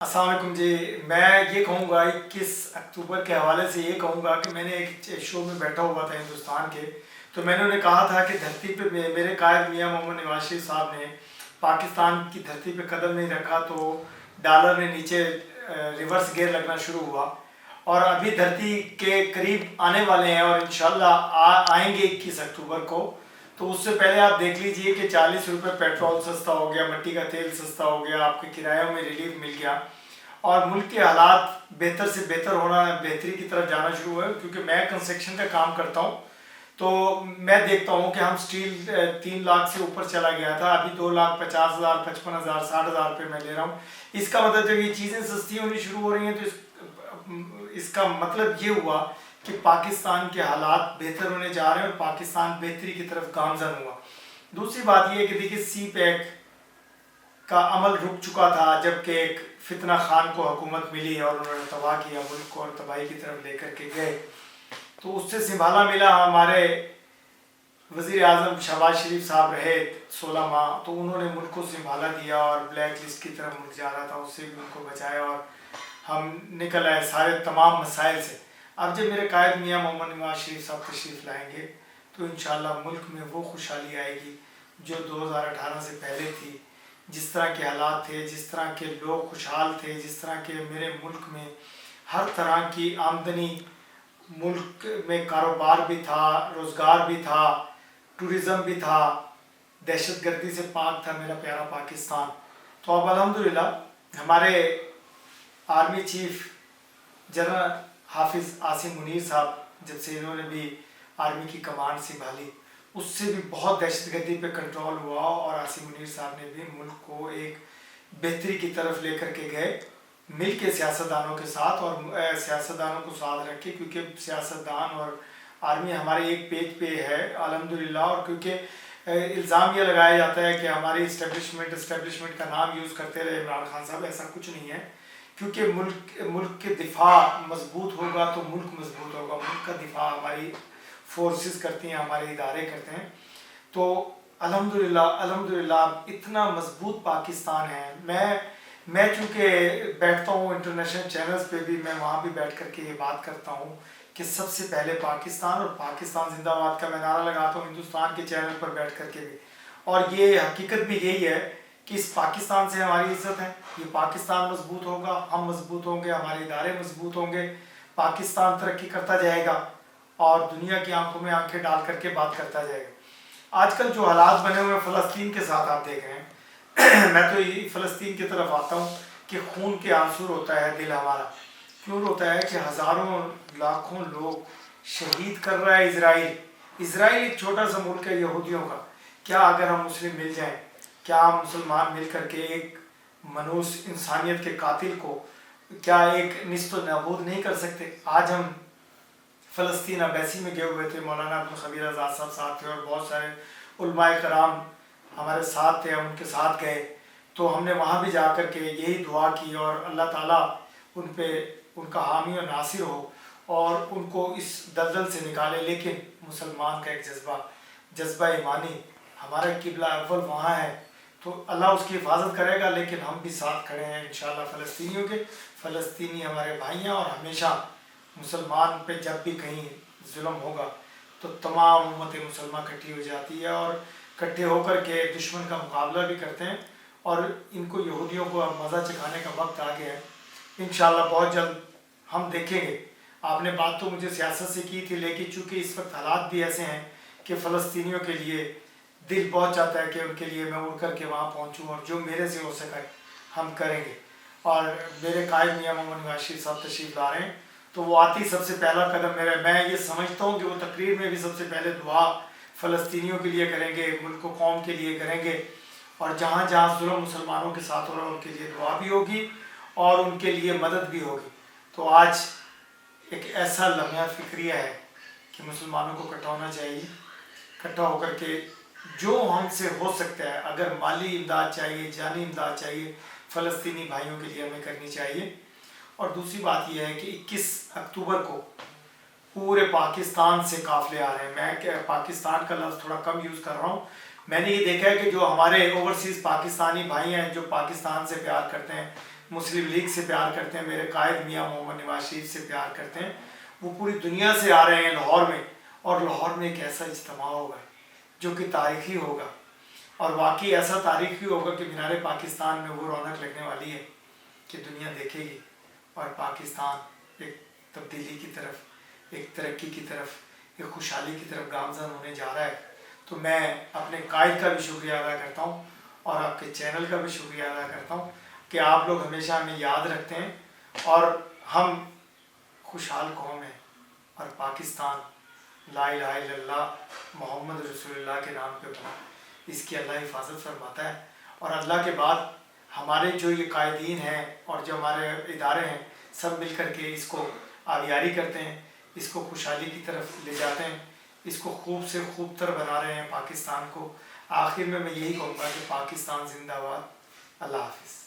अस्सलाम वालेकुम जी। मैं ये कहूँगा 21 अक्टूबर के हवाले से ये कहूँगा कि मैंने एक शो में बैठा हुआ था हिंदुस्तान के, तो मैंने उन्हें कहा था कि धरती पे मेरे कायद मियाँ मोहम्मद नवाज शरीफ साहब ने पाकिस्तान की धरती पे कदम नहीं रखा तो डॉलर ने नीचे रिवर्स गियर लगना शुरू हुआ और अभी धरती के करीब आने वाले हैं और इंशाल्लाह आएंगे 21 अक्टूबर को। तो उससे पहले आप देख लीजिए कि 40 रुपये पेट्रोल सस्ता हो गया, मिट्टी का तेल सस्ता हो गया, आपके किरायों में रिलीफ मिल गया और मुल्क के हालात बेहतर से बेहतर होना, बेहतरी की तरफ जाना शुरू हुए। क्योंकि मैं कंस्ट्रक्शन का काम करता हूँ तो मैं देखता हूँ कि हम स्टील 3 लाख से ऊपर चला गया था, अभी 2,50,000, 55,000, 60,000 रुपये मैं ले रहा हूँ। इसका मतलब जब ये चीज़ें सस्ती होनी शुरू हो रही हैं तो इसका मतलब ये हुआ कि पाकिस्तान के हालात बेहतर होने जा रहे हैं और पाकिस्तान बेहतरी की तरफ गामजन हुआ। दूसरी बात यह है कि देखिए सी पैक का अमल रुक चुका था जबकि एक फितना खान को हुकूमत मिली और उन्होंने तबाह किया मुल्क को और तबाही की तरफ लेकर के गए, तो उससे संभाला मिला हमारे वज़ीर आज़म शहबाज शरीफ साहब रहे 16 माह, तो उन्होंने मुल्क को संभाला दिया और ब्लैक लिस्ट की तरफ मुल्क जा रहा था उससे भी उनको बचाया और हम निकल आए सारे तमाम मसाइल से। अब जब मेरे कायद मियाँ मोहम्मद नवाज शरीफ साहब तशरीफ़ लाएंगे तो इंशाअल्लाह मुल्क में वो खुशहाली आएगी जो 2018 से पहले थी। जिस तरह के हालात थे, जिस तरह के लोग खुशहाल थे, जिस तरह के मेरे मुल्क में हर तरह की आमदनी, मुल्क में कारोबार भी था, रोज़गार भी था, टूरिज़म भी था, दहशतगर्दी से पाक था मेरा प्यारा पाकिस्तान। तो अब अल्हम्दुलिल्लाह हमारे आर्मी चीफ जनरल हाफिज़ आसिम मुनीर साहब जब से इन्होंने भी आर्मी की कमांड संभाली उससे भी बहुत दहशतगर्दी पे कंट्रोल हुआ और आसिम मुनीर साहब ने भी मुल्क को एक बेहतरी की तरफ लेकर के गए मिल के सियासतदानों के साथ और सियासतदानों को साथ रखे, क्योंकि सियासतदान और आर्मी हमारे एक पेज पे है अल्हम्दुलिल्लाह। और क्योंकि इल्ज़ाम ये लगाया जाता है कि हमारी इस्टेब्लिशमेंट का नाम यूज़ करते रहे इमरान खान साहब, ऐसा कुछ नहीं है। क्योंकि मुल्क के दिफा मजबूत होगा तो मुल्क मजबूत होगा, मुल्क का दिफा हमारी फोर्सेस करती हैं, हमारे इदारे करते हैं। तो अल्हम्दुलिल्लाह इतना मजबूत पाकिस्तान है। मैं चूँकि बैठता हूँ इंटरनेशनल चैनल्स पे भी, मैं वहाँ भी बैठ कर के ये बात करता हूँ कि सबसे पहले पाकिस्तान और पाकिस्तान जिंदाबाद का मैं नारा लगाता हूँ हिंदुस्तान के चैनल पर बैठ कर के भी। और ये हकीकत भी यही है कि इस पाकिस्तान से हमारी इज्जत है, ये पाकिस्तान मजबूत होगा, हम मजबूत होंगे, हमारे इदारे मजबूत होंगे, पाकिस्तान तरक्की करता जाएगा और दुनिया की आंखों में आंखें डाल करके बात करता जाएगा। आजकल जो हालात बने हुए फ़लस्तीन के साथ आप देख रहे हैं मैं तो ये फ़लस्तीन की तरफ आता हूँ कि खून के आंसू रोता है दिल हमारा। क्यों रोता है कि हज़ारों लाखों लोग शहीद कर रहा है इजराइल एक छोटा सा मुल्क है यहूदियों का। क्या अगर हम मुस्लिम मिल जाएं, क्या हम मुसलमान मिल करके एक मनुष्य इंसानियत के कातिल को क्या एक निस्तो नाबूद नहीं कर सकते? आज हम फ़लस्तीन अब्बैसी में गए हुए थे, मौलाना अब्दुल खबीर आज़ाद साहब साथ थे और बहुत सारे उलमाए कराम हमारे साथ थे, हम उनके साथ गए। तो हमने वहाँ भी जा कर के यही दुआ की और अल्लाह ताला उन पे उनका हामी और नासिर हो और उनको इस दलदल से निकाले। लेकिन मुसलमान का एक जज्बा ईमानी, हमारा किबला अव्वल वहाँ है, तो अल्लाह उसकी हिफाजत करेगा। लेकिन हम भी साथ खड़े हैं इंशाअल्लाह फ़लस्तीनियों के। फ़लस्तीनी हमारे भाई हैं और हमेशा मुसलमान पे जब भी कहीं जुल्म होगा तो तमाम उम्मत मुसलमान इकट्ठी हो जाती है और इकट्ठे होकर के दुश्मन का मुकाबला भी करते हैं। और इनको यहूदियों को अब मज़ा चखाने का वक्त आ गया है। इंशाअल्लाह बहुत जल्द हम देखेंगे। आपने बात तो मुझे सियासत से की थी, लेकिन चूँकि इस वक्त हालात भी ऐसे हैं कि फ़लस्तीनियों के लिए दिल बहुत चाहता है कि उनके लिए मैं उड़ कर के वहाँ पहुँचूँ और जो मेरे से हो सके हम करेंगे। और मेरे कायद मियाँ मोहम्मद नवाज शरीफ साहब तशरीफ़ ला रहे हैं तो वो आती सबसे पहला कदम मेरा, मैं ये समझता हूँ कि वो तकरीर में भी सबसे पहले दुआ फ़लस्तीनियों के लिए करेंगे, मुल्क कौम के लिए करेंगे और जहाँ जहाँ जुल्म मुसलमानों के साथ हो रहा है उनके लिए दुआ भी होगी और उनके लिए मदद भी होगी। तो आज एक ऐसा लम्हा फ़िक्रिया है कि मुसलमानों को इकट्ठा होना चाहिए, इकट्ठा होकर के जो हमसे हो सकता है, अगर माली इमदाद चाहिए, जानी इमदाद चाहिए, फ़लस्तीनी भाइयों के लिए हमें करनी चाहिए। और दूसरी बात यह है कि 21 अक्टूबर को पूरे पाकिस्तान से काफ़िले आ रहे हैं। मैं क्या पाकिस्तान का लफ्ज़ थोड़ा कम यूज़ कर रहा हूँ। मैंने ये देखा है कि जो हमारे ओवरसीज़ पाकिस्तानी भाई हैं जो पाकिस्तान से प्यार करते हैं, مسلم لیگ سے پیار کرتے ہیں، میرے قائد میاں محمد نواز شریف سے پیار کرتے ہیں، وہ پوری دنیا سے آ رہے ہیں لاہور میں، اور لاہور میں ایک ایسا اجتماع ہوگا جو کہ تاریخی ہوگا، اور واقعی ایسا تاریخی ہوگا کہ مینار پاکستان میں وہ رونق لگنے والی ہے کہ دنیا دیکھے گی، اور پاکستان ایک تبدیلی کی طرف، ایک ترقی کی طرف، ایک خوشحالی کی طرف گامزن ہونے جا رہا ہے۔ تو میں اپنے قائد کا بھی شکریہ ادا کرتا ہوں، اور آپ کے چینل کا بھی شکریہ ادا کرتا ہوں کہ آپ لوگ ہمیشہ ہمیں یاد رکھتے ہیں، اور ہم خوشحال قوم ہیں، اور پاکستان لا الہ الا اللہ محمد رسول اللہ کے نام پہ بنا، اس کی اللہ حفاظت فرماتا ہے، اور اللہ کے بعد ہمارے جو یہ قائدین ہیں اور جو ہمارے ادارے ہیں سب مل کر کے اس کو آبیاری کرتے ہیں، اس کو خوشحالی کی طرف لے جاتے ہیں، اس کو خوب سے خوب تر بنا رہے ہیں پاکستان کو۔ آخر میں یہی کہوں گا کہ پاکستان زندہ باد، اللہ حافظ۔